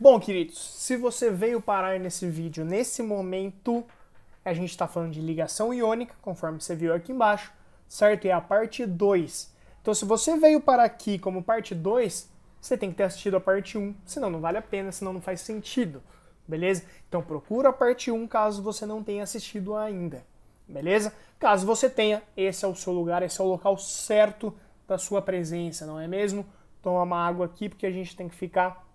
Bom, queridos, se você veio parar nesse vídeo nesse momento, a gente está falando de ligação iônica, conforme você viu aqui embaixo, certo? E é a parte 2. Então, se você veio parar aqui como parte 2, você tem que ter assistido a parte 1, senão não vale a pena, senão não faz sentido, beleza? Então, procura a parte 1 caso você não tenha assistido ainda, beleza? Caso você tenha, esse é o seu lugar, esse é o local certo da sua presença, não é mesmo? Toma uma água aqui porque a gente tem que ficar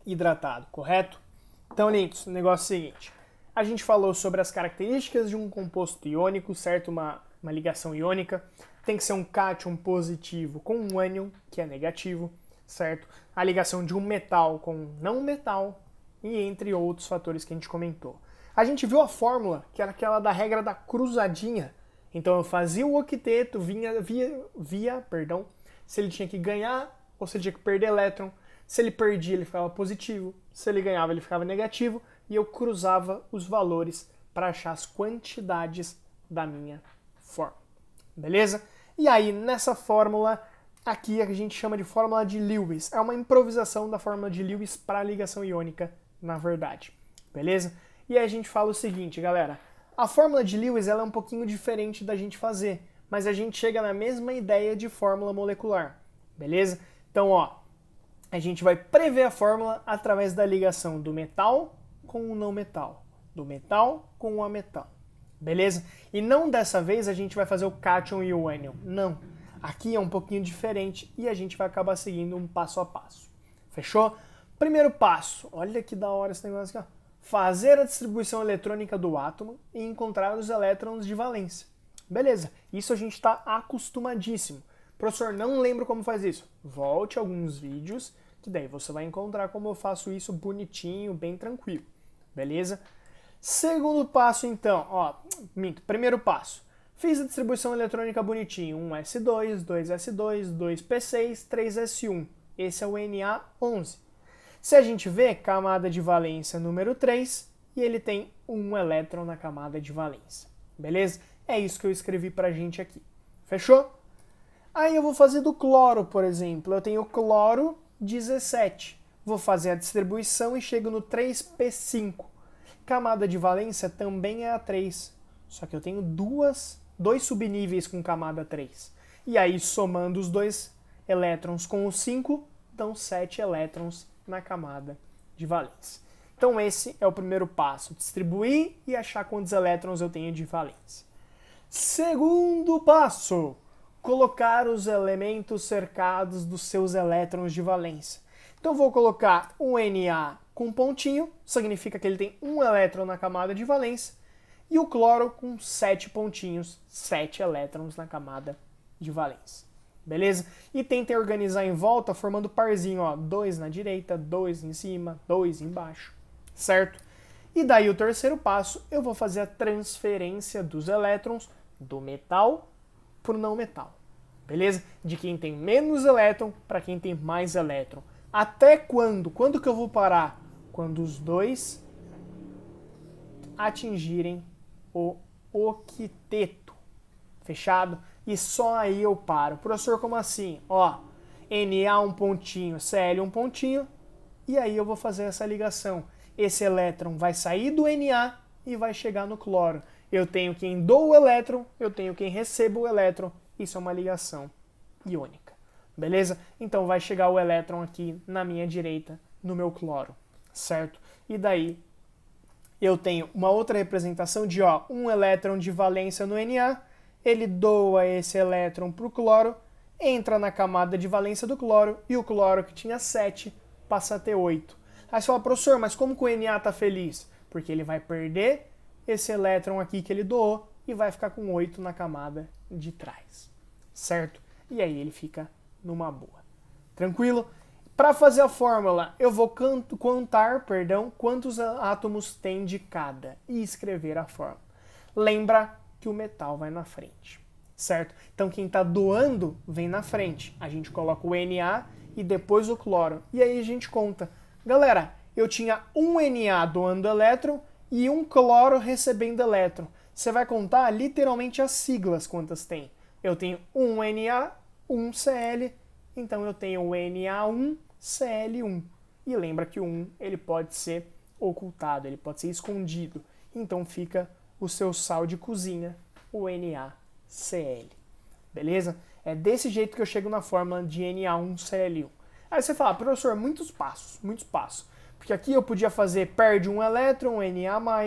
hidratado, correto? Então, lindos, o negócio é o seguinte. A gente falou sobre as características de um composto iônico, certo? Uma ligação iônica. Tem que ser um cátion positivo com um ânion, que é negativo, certo? A ligação de um metal com um não metal, e entre outros fatores que a gente comentou. A gente viu a fórmula, que era aquela da regra da cruzadinha. Então eu fazia o octeto, via, se ele tinha que ganhar ou se ele tinha que perder elétron. Se ele perdia, ele ficava positivo. Se ele ganhava, ele ficava negativo. E eu cruzava os valores para achar as quantidades da minha fórmula. Beleza? E aí, nessa fórmula, aqui a gente chama de fórmula de Lewis. É uma improvisação da fórmula de Lewis para a ligação iônica, na verdade. Beleza? E aí a gente fala o seguinte, galera. A fórmula de Lewis ela é um pouquinho diferente da gente fazer, mas a gente chega na mesma ideia de fórmula molecular. Beleza? Então, ó, a gente vai prever a fórmula através da ligação do metal com o não metal, do metal com o ametal, beleza? E não dessa vez a gente vai fazer o cátion e o ânion, não. Aqui é um pouquinho diferente e a gente vai acabar seguindo um passo a passo, fechou? Primeiro passo, olha que da hora esse negócio aqui, ó. Fazer a distribuição eletrônica do átomo e encontrar os elétrons de valência. Beleza, isso a gente está acostumadíssimo. Professor, não lembro como faz isso. Volte a alguns vídeos, que daí você vai encontrar como eu faço isso bonitinho, bem tranquilo. Beleza? Segundo passo, então, ó, primeiro passo. Fiz a distribuição eletrônica bonitinho. 1s2, 2s2, 2p6, 3s1. Esse é o Na11. Se a gente vê, camada de valência número 3, e ele tem um elétron na camada de valência. Beleza? É isso que eu escrevi pra gente aqui. Fechou? Aí eu vou fazer do cloro, por exemplo. Eu tenho cloro 17. Vou fazer a distribuição e chego no 3p5. Camada de valência também é a 3. Só que eu tenho dois subníveis com camada 3. E aí, somando os dois elétrons com os 5, dão 7 elétrons na camada de valência. Então esse é o primeiro passo. Distribuir e achar quantos elétrons eu tenho de valência. Segundo passo. Colocar os elementos cercados dos seus elétrons de valência. Então vou colocar um Na com pontinho, significa que ele tem um elétron na camada de valência, e o cloro com 7 pontinhos, 7 elétrons na camada de valência. Beleza? E tentem organizar em volta formando parzinho, ó, 2 na direita, 2 em cima, 2 embaixo, certo? E daí o terceiro passo, eu vou fazer a transferência dos elétrons do metal por não metal, beleza? De quem tem menos elétron para quem tem mais elétron. Até quando? Quando que eu vou parar? Quando os dois atingirem o octeto, fechado? E só aí eu paro. Professor, como assim? Ó, Na um pontinho, Cl um pontinho, e aí eu vou fazer essa ligação. Esse elétron vai sair do Na e vai chegar no cloro. Eu tenho quem dou o elétron, eu tenho quem receba o elétron. Isso é uma ligação iônica. Beleza? Então vai chegar o elétron aqui na minha direita, no meu cloro. Certo? E daí eu tenho uma outra representação de ó, um elétron de valência no Na, ele doa esse elétron para o cloro, entra na camada de valência do cloro, e o cloro que tinha 7 passa a ter 8. Aí você fala, professor, mas como que o Na está feliz? Porque ele vai perder esse elétron aqui que ele doou e vai ficar com 8 na camada de trás. Certo? E aí ele fica numa boa. Tranquilo? Para fazer a fórmula, eu vou contar quantos átomos tem de cada e escrever a fórmula. Lembra que o metal vai na frente, certo? Então quem está doando vem na frente. A gente coloca o Na e depois o cloro. E aí a gente conta. Galera, eu tinha um Na doando elétron e um cloro recebendo elétron. Você vai contar literalmente as siglas quantas tem. Eu tenho um Na, um Cl, então eu tenho o Na1 Cl1. E lembra que o 1 ele pode ser ocultado, ele pode ser escondido. Então fica o seu sal de cozinha, o NaCl. Beleza? É desse jeito que eu chego na fórmula de Na1Cl1. Aí você fala, professor, muitos passos, muitos passos. Porque aqui eu podia fazer perde um elétron, Na+,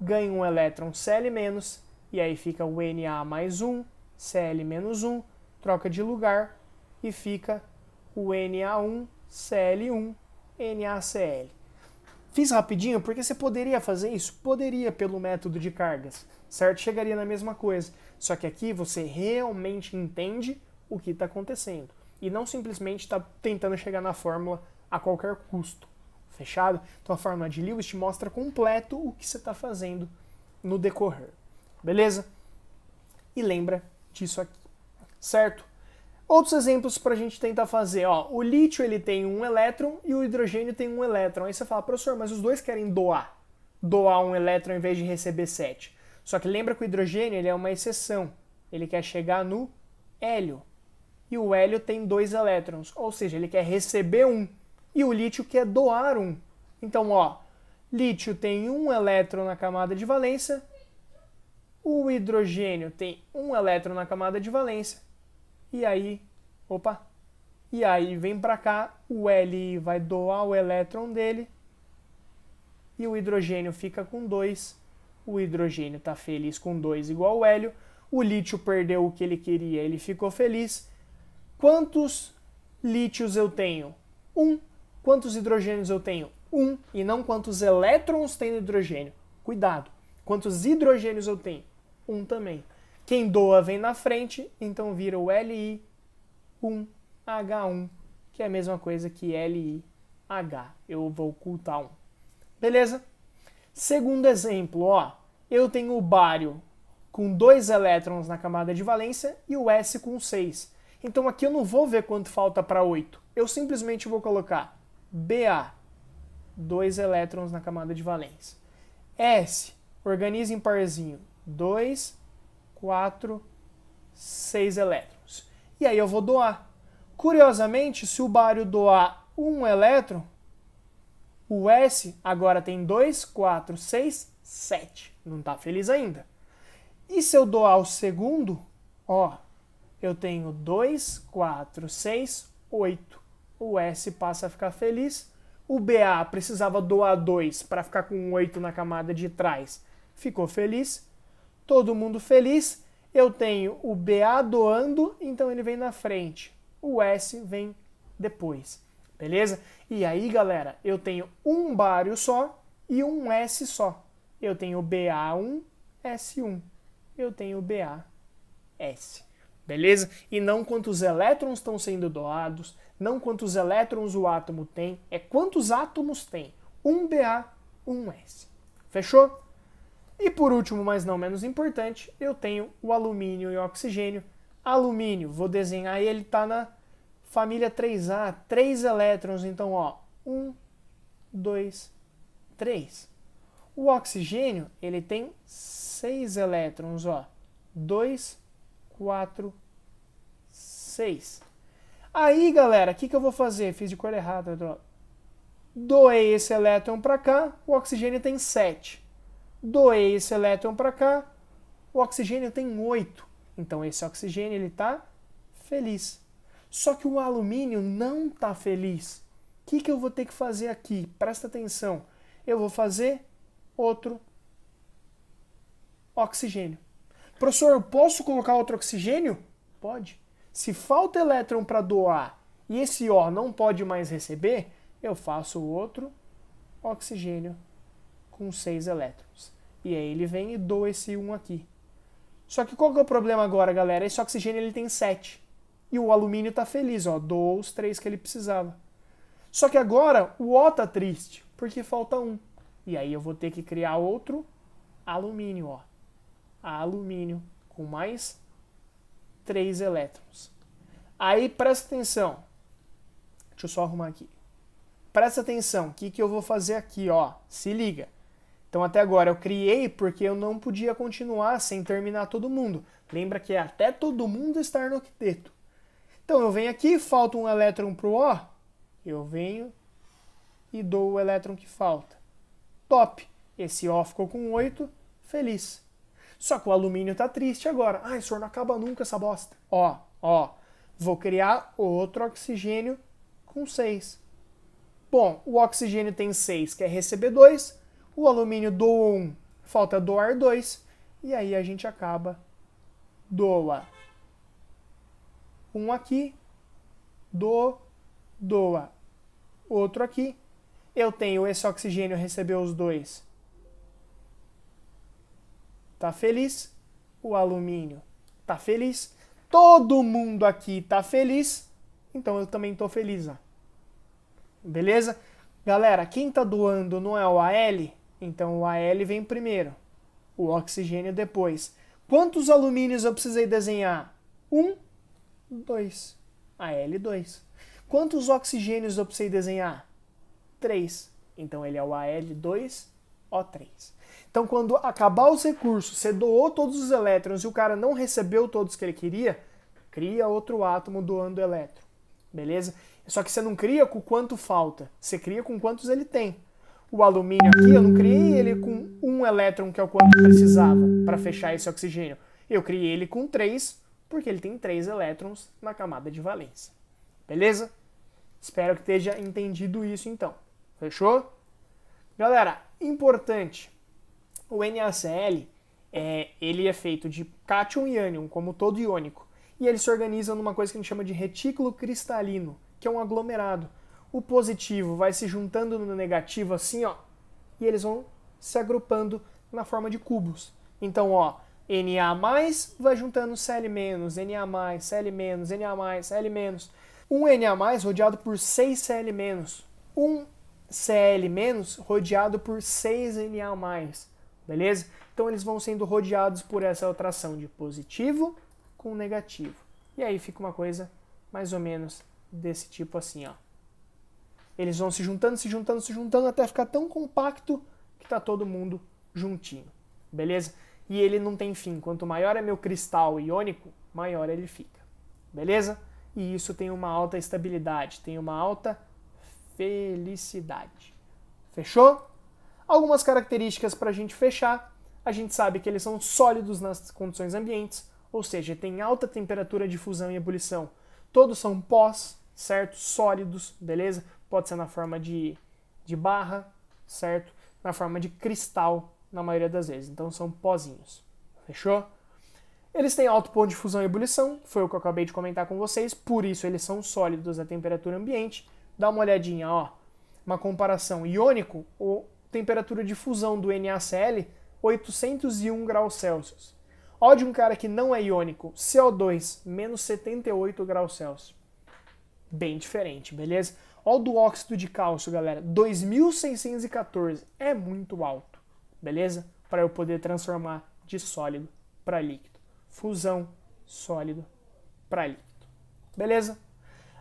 ganha um elétron, Cl-, e aí fica o Na mais 1, Cl-1, troca de lugar, e fica o Na1, Cl1, NaCl. Fiz rapidinho porque você poderia fazer isso? Poderia pelo método de cargas, certo? Chegaria na mesma coisa. Só que aqui você realmente entende o que está acontecendo. E não simplesmente está tentando chegar na fórmula a qualquer custo. Fechado? Então a fórmula de Lewis te mostra completo o que você está fazendo no decorrer. Beleza? E lembra disso aqui. Certo? Outros exemplos para a gente tentar fazer. Ó, o lítio ele tem um elétron e o hidrogênio tem um elétron. Aí você fala, professor, mas os dois querem doar. Doar um elétron em vez de receber 7. Só que lembra que o hidrogênio ele é uma exceção. Ele quer chegar no hélio. E o hélio tem 2 elétrons. Ou seja, ele quer receber 1. E o lítio quer doar 1. Então, ó, lítio tem 1 elétron na camada de valência. O hidrogênio tem 1 elétron na camada de valência. E aí, e aí vem para cá, o Li vai doar o elétron dele e o hidrogênio fica com 2. O hidrogênio está feliz com 2 igual ao hélio. O lítio perdeu o que ele queria, ele ficou feliz. Quantos lítios eu tenho? 1. Quantos hidrogênios eu tenho? 1. E não quantos elétrons tem no hidrogênio. Cuidado. Quantos hidrogênios eu tenho? 1 também. Quem doa vem na frente, então vira o Li1H1, que é a mesma coisa que LiH. Eu vou ocultar 1. Beleza? Segundo exemplo, ó, eu tenho o bário com 2 elétrons na camada de valência e o S com 6. Então aqui eu não vou ver quanto falta para 8. Eu simplesmente vou colocar Ba, 2 elétrons na camada de valência. S, organiza em parzinho, 2, 4, 6 elétrons. E aí eu vou doar. Curiosamente, se o bário doar 1 elétron, o S agora tem 2, 4, 6, 7. Não está feliz ainda. E se eu doar o segundo, ó, eu tenho 2, 4, 6, 8. O S passa a ficar feliz. O Ba precisava doar 2 para ficar com 8 na camada de trás. Ficou feliz. Todo mundo feliz. Eu tenho o Ba doando, então ele vem na frente. O S vem depois. Beleza? E aí, galera, eu tenho um bário só e um S só. Eu tenho Ba1, S1. Eu tenho BaS. Beleza? E não quantos elétrons estão sendo doados, não quantos elétrons o átomo tem, é quantos átomos tem. Um Ba, um S. Fechou? E por último, mas não menos importante, eu tenho o alumínio e o oxigênio. Alumínio, vou desenhar ele, está na família 3A, 3 elétrons, então ó, 1, 2, 3. O oxigênio, ele tem 6 elétrons, ó, 2, 4, 6. Aí, galera, o que eu vou fazer? Fiz de cor errada, droga. Doei esse elétron para cá, o oxigênio tem 7. Doei esse elétron para cá, o oxigênio tem 8. Então esse oxigênio ele está feliz. Só que o alumínio não está feliz. O que eu vou ter que fazer aqui? Presta atenção. Eu vou fazer outro oxigênio. Professor, eu posso colocar outro oxigênio? Pode. Se falta elétron para doar e esse O não pode mais receber, eu faço outro oxigênio com 6 elétrons. E aí ele vem e doa esse 1 aqui. Só que qual que é o problema agora, galera? Esse oxigênio ele tem 7. E o alumínio está feliz, ó, doou os 3 que ele precisava. Só que agora o O está triste, porque falta 1. E aí eu vou ter que criar outro alumínio, ó. Alumínio com mais 3 elétrons. Aí presta atenção. Deixa eu só arrumar aqui. Presta atenção, o que eu vou fazer aqui, ó. Se liga. Então até agora eu criei porque eu não podia continuar sem terminar todo mundo. Lembra que é até todo mundo estar no octeto. Então eu venho aqui, falta um elétron para o O, Eu venho e dou o elétron que falta. Top! Esse O ficou com 8, feliz. Só que o alumínio tá triste agora. Ai, senhor, não acaba nunca essa bosta. Ó, vou criar outro oxigênio com 6. Bom, o oxigênio tem 6, quer receber 2. O alumínio doou 1, falta doar 2. E aí a gente acaba, doa 1 aqui, doa outro aqui. Eu tenho esse oxigênio recebeu os 2. Tá feliz? O alumínio tá feliz? Todo mundo aqui tá feliz? Então eu também tô feliz, ó. Beleza? Galera, quem tá doando não é o Al? Então o Al vem primeiro. O oxigênio depois. Quantos alumínios eu precisei desenhar? 1, 2. Al2. Quantos oxigênios eu precisei desenhar? 3. Então ele é o Al2O3. Então quando acabar os recursos, você doou todos os elétrons e o cara não recebeu todos que ele queria, cria outro átomo doando elétron. Beleza? Só que você não cria com quanto falta, você cria com quantos ele tem. O alumínio aqui, eu não criei ele com 1 elétron, que é o quanto precisava para fechar esse oxigênio. Eu criei ele com 3, porque ele tem 3 elétrons na camada de valência. Beleza? Espero que esteja entendido isso então. Fechou? Galera, importante. O NaCl, ele é feito de cátion e ânion, como todo iônico. E ele se organiza numa coisa que a gente chama de retículo cristalino, que é um aglomerado. O positivo vai se juntando no negativo assim, ó, e eles vão se agrupando na forma de cubos. Então, ó, Na+, vai juntando Cl-, Na+, Cl-, Na+, Cl-. Um Na+, rodeado por 6 Cl-. Um Cl- rodeado por 6 Na+. Beleza? Então eles vão sendo rodeados por essa atração de positivo com negativo. E aí fica uma coisa mais ou menos desse tipo assim, ó. Eles vão se juntando, se juntando, se juntando até ficar tão compacto que tá todo mundo juntinho. Beleza? E ele não tem fim. Quanto maior é meu cristal iônico, maior ele fica. Beleza? E isso tem uma alta estabilidade, tem uma alta felicidade. Fechou? Algumas características para a gente fechar. A gente sabe que eles são sólidos nas condições ambientes, ou seja, tem alta temperatura de fusão e ebulição. Todos são pós, certo? Sólidos, beleza? Pode ser na forma de barra, certo? Na forma de cristal, na maioria das vezes. Então são pozinhos. Fechou? Eles têm alto ponto de fusão e ebulição, foi o que eu acabei de comentar com vocês, por isso eles são sólidos à temperatura ambiente. Dá uma olhadinha, ó. Uma comparação iônico, ou temperatura de fusão do NaCl, 801 graus Celsius. Ó, de um cara que não é iônico, CO2, menos 78 graus Celsius. Bem diferente, beleza? Ó, do óxido de cálcio, galera, 2614. É muito alto, beleza? Para eu poder transformar de sólido para líquido. Fusão, sólido para líquido. Beleza?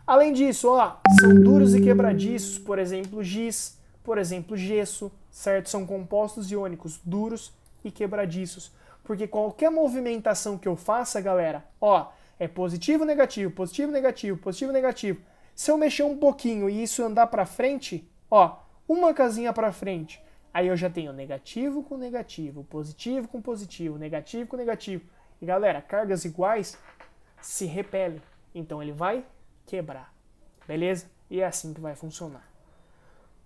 Além disso, ó, são duros e quebradiços, por exemplo, giz, por exemplo, gesso, certo? São compostos iônicos duros e quebradiços. Porque qualquer movimentação que eu faça, galera, ó, é positivo, negativo, positivo, negativo, positivo, negativo. Se eu mexer um pouquinho e isso andar para frente, ó, uma casinha para frente, aí eu já tenho negativo com negativo, positivo com positivo, negativo com negativo. E galera, cargas iguais se repelem, então ele vai quebrar, beleza? E é assim que vai funcionar.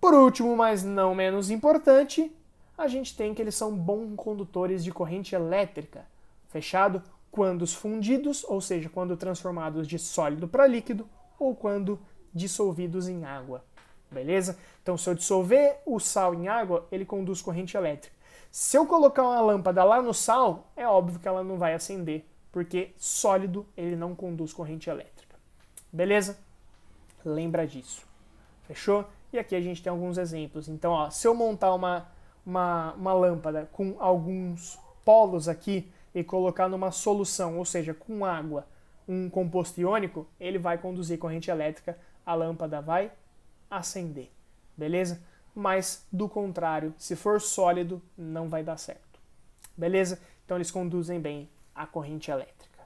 Por último, mas não menos importante, a gente tem que eles são bons condutores de corrente elétrica, fechado? Quando fundidos, ou seja, quando transformados de sólido para líquido, ou quando dissolvidos em água, beleza? Então, se eu dissolver o sal em água, ele conduz corrente elétrica. Se eu colocar uma lâmpada lá no sal, é óbvio que ela não vai acender, porque sólido ele não conduz corrente elétrica. Beleza? Lembra disso. Fechou? E aqui a gente tem alguns exemplos. Então, ó, se eu montar uma lâmpada com alguns polos aqui e colocar numa solução, ou seja, com água, um composto iônico, ele vai conduzir corrente elétrica, a lâmpada vai acender. Beleza? Mas, do contrário, se for sólido, não vai dar certo. Beleza? Então, eles conduzem bem a corrente elétrica.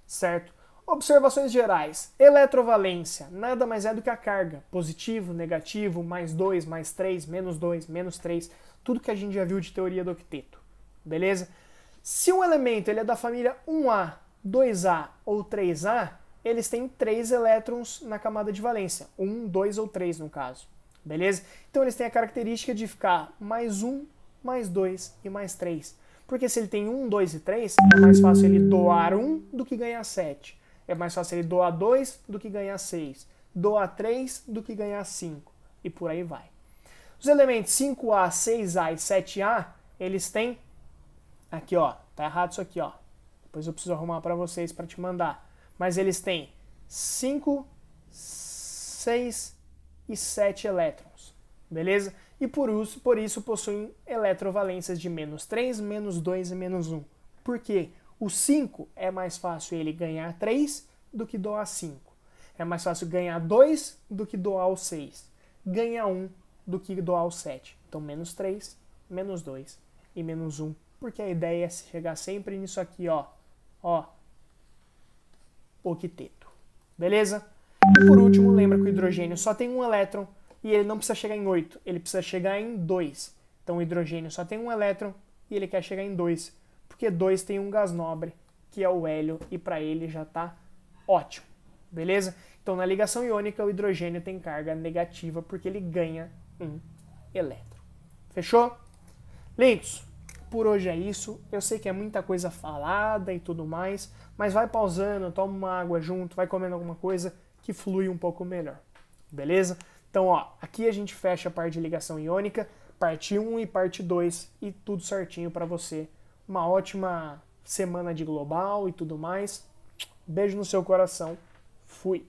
Certo? Observações gerais. Eletrovalência nada mais é do que a carga. Positivo, negativo, mais 2, mais 3, menos 3. Tudo que a gente já viu de teoria do octeto. Beleza? Se um elemento ele é da família 1A, 2A ou 3A, eles têm 3 elétrons na camada de valência. 1, 2 ou 3 no caso. Beleza? Então eles têm a característica de ficar mais 1, mais 2 e mais 3. Porque se ele tem 1, 2 e 3, é mais fácil ele doar 1 do que ganhar 7. É mais fácil ele doar 2 do que ganhar 6. Doar 3 do que ganhar 5. E por aí vai. Os elementos 5A, 6A e 7A, eles têm... Aqui, ó. Tá errado isso aqui, ó. Depois eu preciso arrumar para vocês para te mandar. Mas eles têm 5, 6 e 7 elétrons. Beleza? E por isso possuem eletrovalências de menos 3, menos 2 e menos 1. Por quê? O 5 é mais fácil ele ganhar 3 do que doar 5. É mais fácil ganhar 2 do que doar o 6. Ganhar 1 do que doar o 7. Então, menos 3, menos 2 e menos 1. Porque a ideia é chegar sempre nisso aqui, ó. Ó. Octeto. Beleza? E por último, lembra que o hidrogênio só tem um elétron e ele não precisa chegar em 8. Ele precisa chegar em 2. Então, o hidrogênio só tem um elétron e ele quer chegar em 2. Porque 2 tem um gás nobre, que é o hélio, e para ele já está ótimo. Beleza? Então, na ligação iônica, o hidrogênio tem carga negativa porque ele ganha um elétron. Fechou? Lindos, por hoje é isso. Eu sei que é muita coisa falada e tudo mais, mas vai pausando, toma uma água junto, vai comendo alguma coisa que flui um pouco melhor. Beleza? Então, ó, aqui a gente fecha a parte de ligação iônica, parte 1 e parte 2, e tudo certinho para você. Uma ótima semana de global e tudo mais. Beijo no seu coração. Fui.